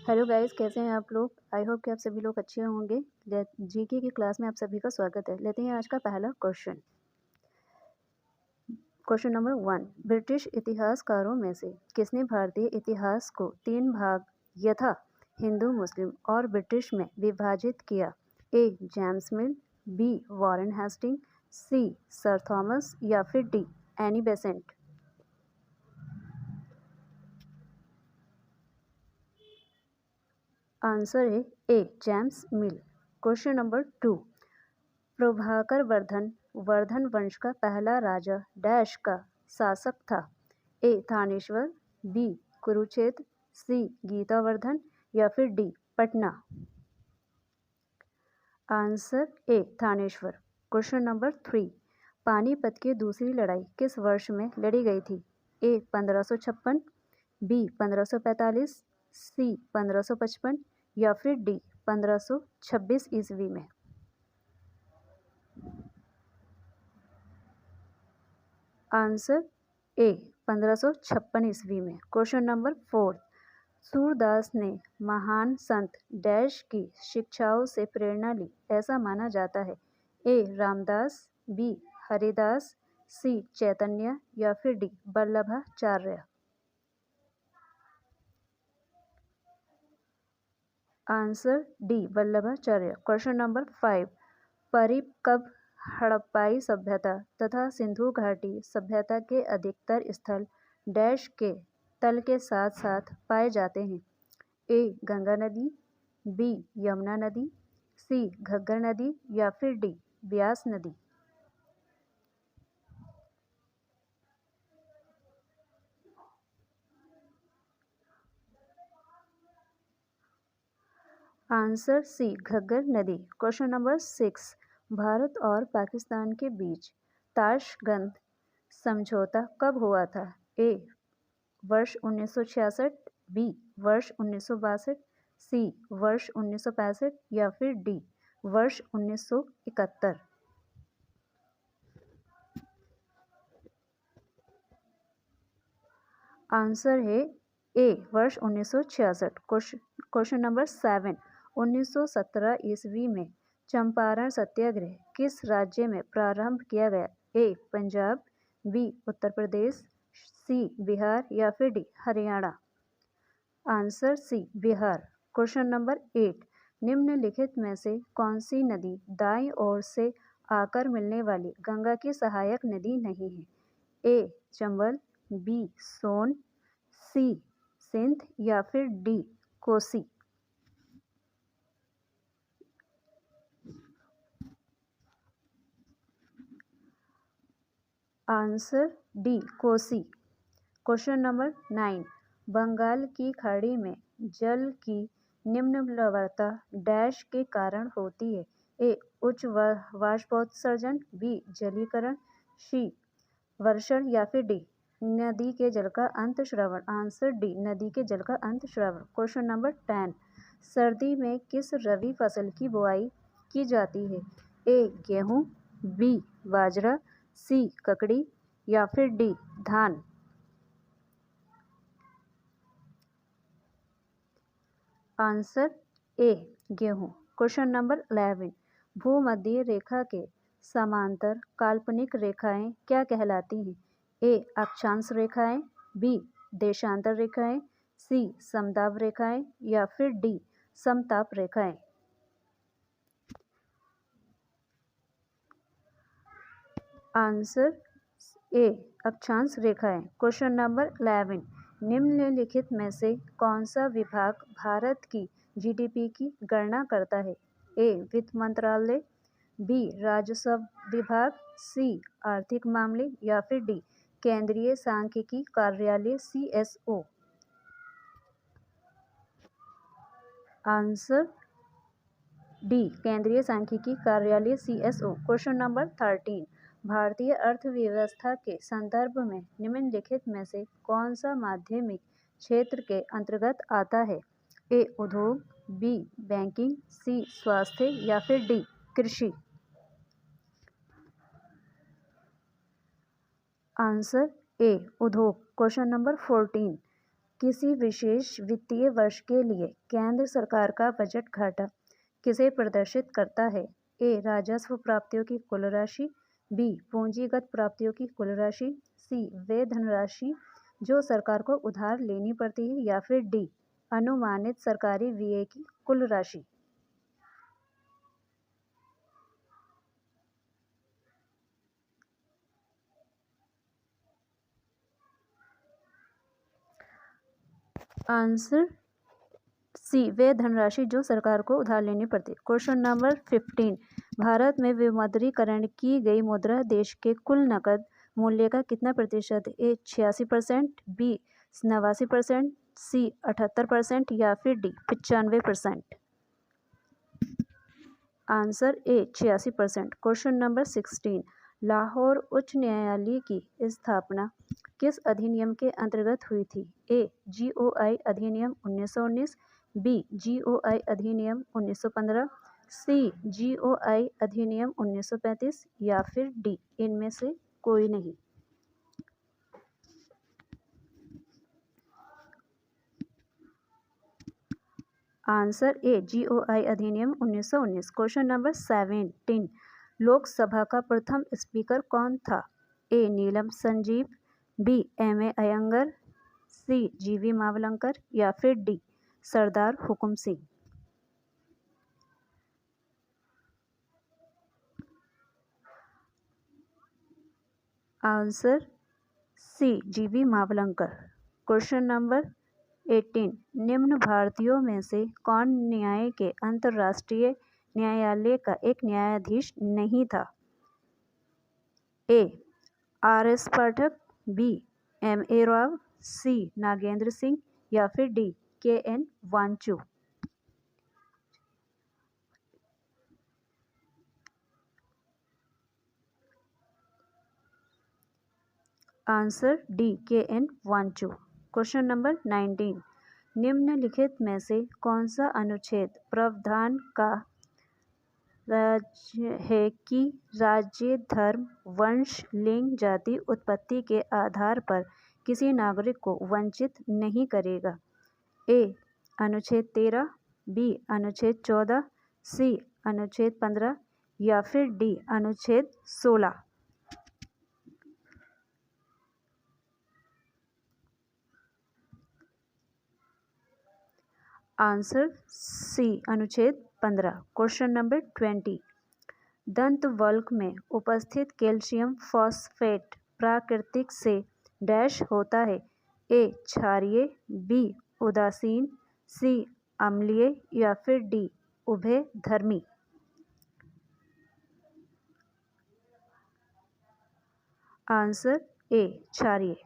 Hello guys, कैसे हैं आप लोग। आई होप कि आप सभी लोग अच्छे होंगे। जीके की क्लास में आप सभी का स्वागत है। लेते हैं आज का पहला क्वेश्चन। क्वेश्चन नंबर 1, ब्रिटिश इतिहासकारों में से किसने भारतीय इतिहास को 3 भाग यथा हिंदू, मुस्लिम और ब्रिटिश में विभाजित किया। A James Mill, B Warren Hastings, C sir Thomas या फिर डी एनी बेसेंट। आंसर है A James Mill. Question number 2, Prabhakar Vardhan Vardhan वंश का पहला राजा डैश का शासक था। A Thaneshwar, B Kurukshetra, C Gitavardhan या फिर D Patna. Answer A Thaneshwar. Question number 3, Panipat की दूसरी लड़ाई किस वर्ष में लड़ी गई थी। ए 1556, बी 1545, सी 1555 या फिर डी 1526 ईस्वी में। आंसर ए 1556 ईस्वी में। क्वेश्चन नंबर 4, सूरदास ने महान संत डैश की शिक्षाओं से प्रेरणा ली ऐसा माना जाता है। ए रामदास, बी हरिदास, सी चैतन्य या फिर D Vallabhacharya. Answer D Vallabhacharya. Question number 5, परिकब हड़प्पाई सभ्यता तथा सिंधु घाटी सभ्यता के अधिकतर स्थल डैश के तल के साथ साथ पाए जाते हैं। ए गंगा नदी, बी यमुना नदी, सी घग्गर नदी या फिर डी ब्यास नदी। आंसर सी घग्गर नदी। क्वेश्चन नंबर 6, भारत और पाकिस्तान के बीच ताशकंद समझौता कब हुआ था। ए वर्ष 1966, बी वर्ष 1962, सी वर्ष 1965 या फिर डी वर्ष 1971। आंसर है ए वर्ष 1966। क्वेश्चन नंबर 7, 1917 ईस्वी में चंपारण सत्याग्रह किस राज्य में प्रारंभ किया गया। A Punjab, B Uttar Pradesh, C Bihar या फिर D Haryana. Answer C Bihar. Question number 8, निम्नलिखित में से कौन सी नदी दाईं ओर से आकर मिलने वाली गंगा की सहायक नदी नहीं है। A Chambal, B Son, C Sindh या फिर D Kosi. Answer D Kosi. Question number 9, Bengal की खाड़ी में जल की निम्न लवणता डैश के कारण होती है। ए उच्च वाष्पोत्सर्जन, बी जलीकरण, सी वर्षण या फिर डी नदी के जल का अंतःस्रावन। आंसर डी नदी के जल का अंतःस्रावन। क्वेश्चन नंबर 10, सर्दी में किस रबी फसल की बुआई की जाती है। ए गेहूं, बी बाजरा, सी ककड़ी या फिर डी धान। आंसर ए गेहूं। क्वेश्चन नंबर 11, भूमध्य रेखा के समांतर काल्पनिक रेखाएं क्या कहलाती हैं। ए अक्षांश रेखाएं, बी देशांतर रेखाएं, सी समताप रेखाएं या फिर डी समताप रेखाएं। आंसर ए अक्षांश रेखाएं। क्वेश्चन नंबर 11, निम्नलिखित में से कौन सा विभाग भारत की जीडीपी की गणना करता है। ए वित्त मंत्रालय, बी राजस्व विभाग, सी आर्थिक मामले या फिर डी केंद्रीय सांख्यिकी कार्यालय CSO। आंसर डी केंद्रीय सांख्यिकी कार्यालय CSO। क्वेश्चन नंबर 13, भारतीय अर्थव्यवस्था के संदर्भ में निम्नलिखित में से कौन सा माध्यमिक क्षेत्र के अंतर्गत आता है। ए उद्योग, बी बैंकिंग, सी स्वास्थ्य या फिर डी कृषि। आंसर ए उद्योग। क्वेश्चन नंबर 14, किसी विशेष वित्तीय वर्ष के लिए केंद्र सरकार का बजट घाटा किसे प्रदर्शित करता है? ए. राजस्व प्राप्तियों की कुल राशि, बी. पूंजीगत प्राप्तियों की कुल राशि, सी. वे धनराशि जो सरकार को उधार लेनी पड़ती है, या फिर डी. अनुमानित सरकारी व्यय की कुल राशि। Answer C. वे धनराशि जो सरकार को उधार लेनी पड़ती है। क्वेश्चन नंबर 15, भारत में विमुद्रीकरण की गई मुद्रा देश के कुल नकद मूल्य का कितना प्रतिशत है? ए. 86%, बी. 89%, सी. 78% या फिर D. 95%। Answer A. 86%। Question number 16, Lahore उच्च न्यायालय की स्थापना किस अधिनियम के अंतर्गत हुई थी? ए. GOI अधिनियम 1919, बी. GOI अधिनियम 1915, सी. GOI अधिनियम 1935 या फिर डी. इनमें से कोई नहीं। Answer A. GOI अधिनियम 1919। क्वेश्चन नंबर 17, लोकसभा का प्रथम स्पीकर कौन था? A. Neelam Sanjiva, B. M.A. Ayyangar, C. GV Mavalankar या फिर D. Sardar Hukam Singh. Answer C. GV Mavalankar. Question number 18, निम्न भारतीयों में से कौन न्याय के अंतर्राष्ट्रीय न्यायालय का एक न्यायाधीश नहीं था? ए. RS पाठक, बी. MA राव, सी. नागेंद्र सिंह या फिर D. KN Wanchu. Answer D. KN Wanchu. Question number 19, निम्नलिखित में से कौन सा अनुच्छेद प्रावधान का राज्य है कि राज्य धर्म, वंश, लिंग, जाति, उत्पत्ति के आधार पर किसी नागरिक को वंचित नहीं करेगा? ए. अनुच्छेद 13, बी. अनुच्छेद 14, सी. अनुच्छेद 15 या फिर डी. अनुच्छेद 16। Answer C. अनुच्छेद 15। क्वेश्चन नंबर 20, दंत वल्क में उपस्थित कैल्शियम फॉस्फेट प्राकृतिक से डैश होता है? ए. क्षारीय, बी. उदासीन, सी. अम्लीय या फिर डी. उभयधर्मी। Answer A. क्षारीय।